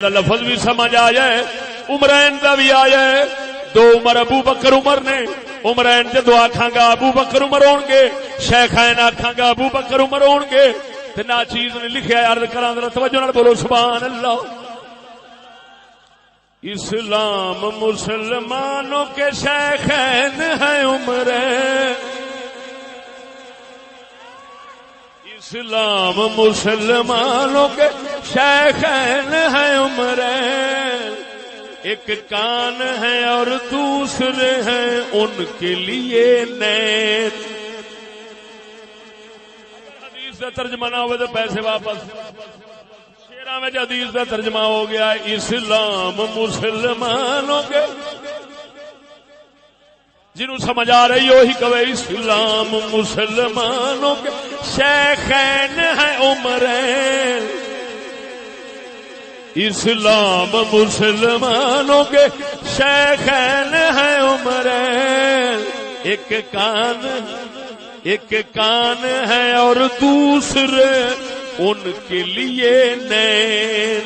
لفظ بھی سمجھ آیا ہے، عمرین دا بھی آیا ہے. دو عمر ابو بکر عمر نے. عمرین جدو آکھاں گا ابو بکر عمر ہون گے، شیخین آکھاں گا ابو بکر عمر ہون گے. تے ناچیز نے لکھیا عرض کراں ذرا توجہ نال بولو سبحان اللہ. اسلام مسلمانوں کے شیخین ہیں عمرین. اسلام مسلمانوں کے شیخین ہیں عمرین. ایک کان ہیں اور دوسرے ہیں ان کے لیے نین. حدیث کا ترجمہ نہ ہوئے تو پیسے واپس. شیراں میں حدیث کا ترجمہ ہو گیا اسلام مسلمانوں کے. جنہوں سمجھ آ رہی وہی کہے اسلام مسلمانوں کے شیخین ہیں عمرین. اسلام مسلمانوں کے شیخین ہیں عمرین. ایک کان ہے اور دوسرے ان کے لیے نین.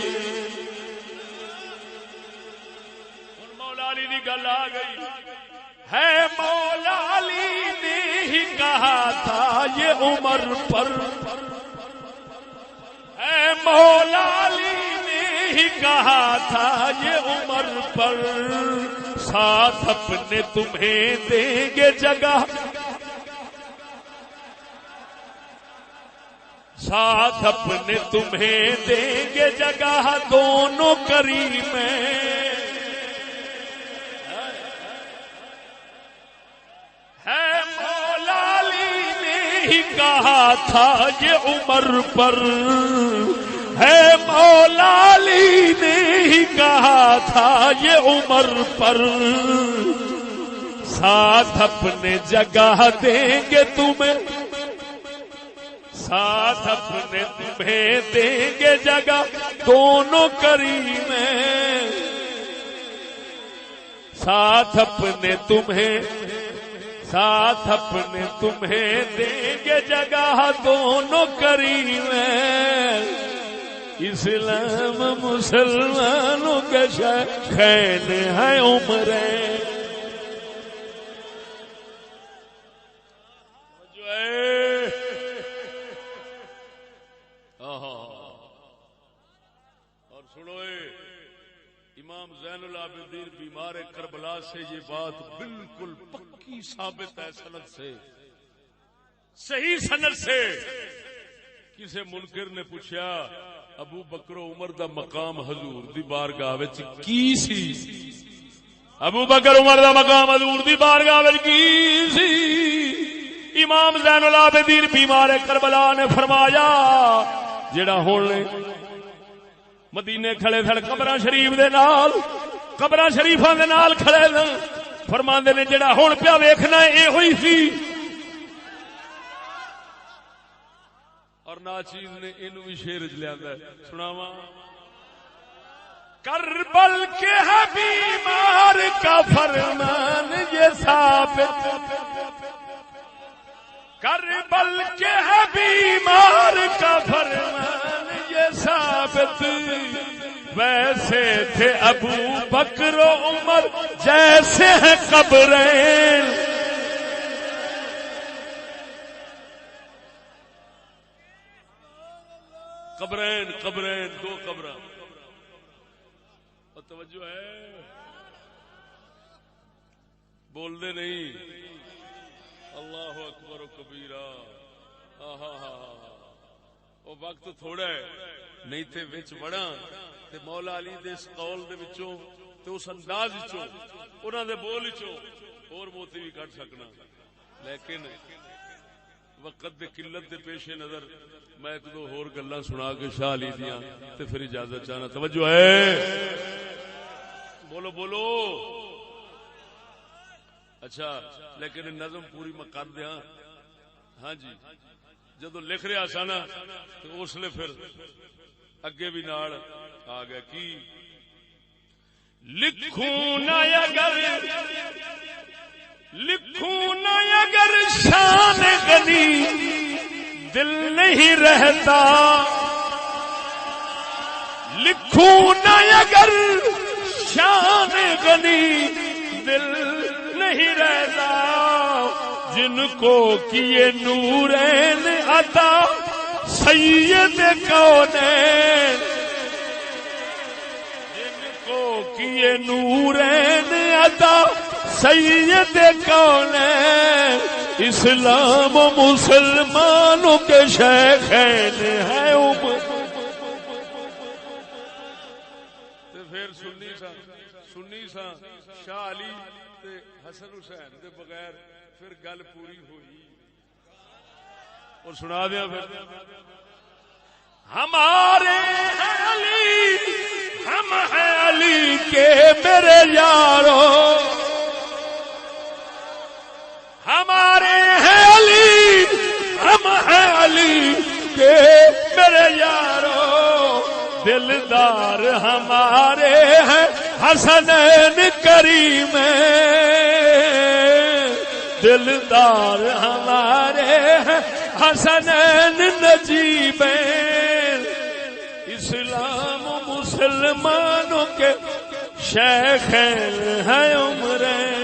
مولا علی کی گل آ گئی ہے. مولا علی نے ہی کہا تھا یہ عمر پر ہے. مولا علی ہی کہا تھا یہ عمر پر. ساتھ اپنے تمہیں دیں گے جگہ. ساتھ اپنے تمہیں دیں گے جگہ دونوں کریم ہے. مولا علی نے ہی کہا تھا یہ عمر پر ہے. مولا علی نے ہی کہا تھا یہ عمر پر. ساتھ اپنے جگہ دیں گے تمہیں. ساتھ اپنے تمہیں دیں گے جگہ دونوں کریم. ساتھ اپنے دیں گے جگہ دونوں کریم. اسلام مسلمانوں کے شیخین ہیں عمرین. اور سنو امام زین العابدین بیمار کربلا سے یہ بات بالکل پکی ثابت ہے سند سے، صحیح سند سے. کسی منکر نے پوچھا ابو بکر و عمر دا مقام حضور دی بارگاہ وچ کی سی؟ ابو بکر عمر دا مقام حضور دی بارگاہ وچ کی سی؟ امام زین العابدین بیمار کربلا نے فرمایا جڑا ہن مدینے کھڑے سن قبراں شریف دے نال، قبراں شریفاں دے نال کھڑے سن، فرماندے نے جڑا ہن پیا ویکھنا اے ہوئی سی. اور ناچیز نے انہوں بھی شعر لیا سناواں. کربل کے ہے بیمار کا فرمان یہ ثابت. کربل کے ہے بیمار کا فرمان یہ ثابت. ویسے تھے ابو بکر و عمر جیسے ہیں قبرین. قبرین دو قبراں. اور توجہ ہے بول دے نہیں. اللہ اکبر و کبیرہ. وہ وقت تھوڑا ہے نہیں تے وچ بڑا تے مولا علی دے اس قول دے وچوں تے اس انداز وچوں انہاں دے بول وچوں اور موتی بھی کٹ سکنا. لیکن وقت دے قلت دے پیش نظر میں ایک دو اور گلاں سنا کے شاہ علی دیاں تے پھر اجازت چاہنا. توجہ ہے بولو بولو. اچھا لیکن نظم پوری میں کر دیا. ہاں جی جدو لکھ رہا سا نا تو اس لیے پھر اگے بھی نال آ گیا کی لکھوں نہ اگر شان غنی دل نہیں رہتا. لکھوں نہ اگر شان غنی دل نہیں رہتا، جن کو کیے نورین عطا سید کونین، جن کو کیے نورین عطا سید کونین، اسلام و مسلمانوں کے شیخین ہیں عمر۔ پھر سنی سا شاہ علی تے حسن حسین دے بغیر پھر گل پوری ہوئی، اور سنا دیا پھر ہمارے ہیں علی، ہم ہیں علی کے میرے یارو، ہمارے ہیں علی، ہم ہیں علی کے میرے یارو، دلدار ہمارے ہیں حسنین کریم، دلدار ہمارے ہیں حسنین نجیب، اسلام مسلمانوں کے شیخین ہیں عمریں۔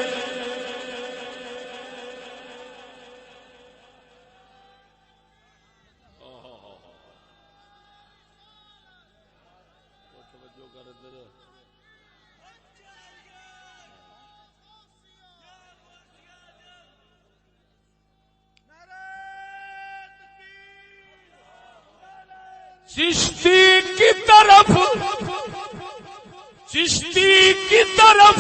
چشتی کی طرف